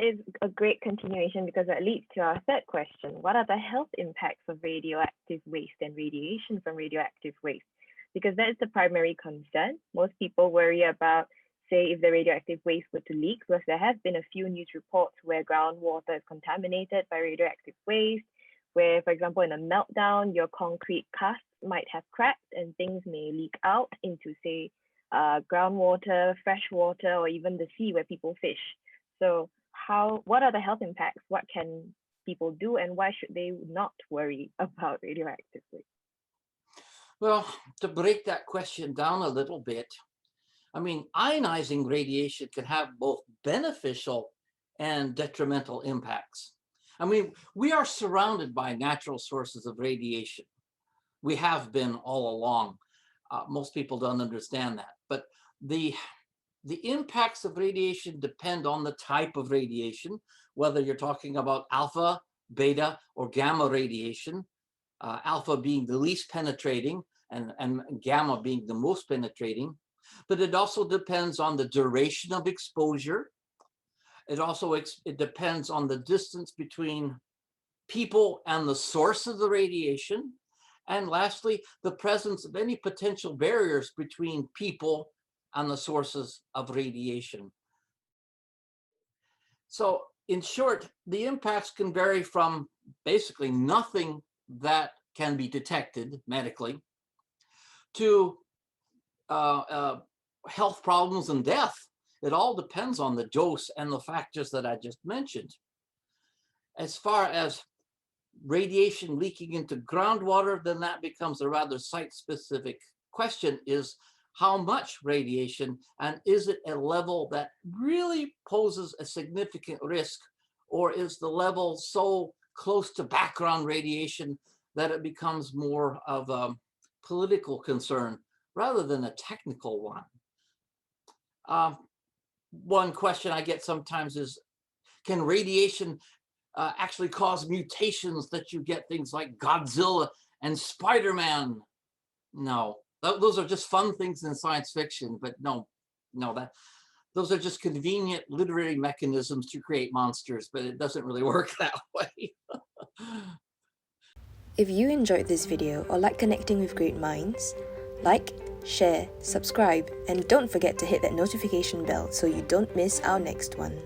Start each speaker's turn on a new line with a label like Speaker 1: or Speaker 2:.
Speaker 1: is a great continuation because that leads to our third question. What are the health impacts of radioactive waste and radiation from radioactive waste? Because that is the primary concern. Most people worry about, say, if the radioactive waste were to leak, because there have been a few news reports where groundwater is contaminated by radioactive waste, where, for example, in a meltdown, your concrete casts might have cracked and things may leak out into, say, groundwater, fresh water, or even the sea where people fish. So what are the health impacts? What can people do, and why should they not worry about radioactive waste?
Speaker 2: Well, to break that question down a little bit, I mean, ionizing radiation can have both beneficial and detrimental impacts. I mean, we are surrounded by natural sources of radiation. We have been all along. Most people don't understand that. But the impacts of radiation depend on the type of radiation, whether you're talking about alpha, beta, or gamma radiation. Alpha being the least penetrating and gamma being the most penetrating. But it also depends on the duration of exposure. It depends on the distance between people and the source of the radiation. And lastly, the presence of any potential barriers between people and the sources of radiation. So in short, the impacts can vary from basically nothing that can be detected medically to health problems and death. It all depends on the dose and the factors that I just mentioned. As far as radiation leaking into groundwater, then that becomes a rather site-specific question, is how much radiation, and is it a level that really poses a significant risk, or is the level so close to background radiation that it becomes more of a political concern rather than a technical one? One question I get sometimes is, can radiation actually cause mutations that you get things like Godzilla and Spider-Man? No, those are just fun things in science fiction, but no, those are just convenient literary mechanisms to create monsters, but it doesn't really work that way.
Speaker 3: If you enjoyed this video or like connecting with great minds, like, share, subscribe, and don't forget to hit that notification bell so you don't miss our next one.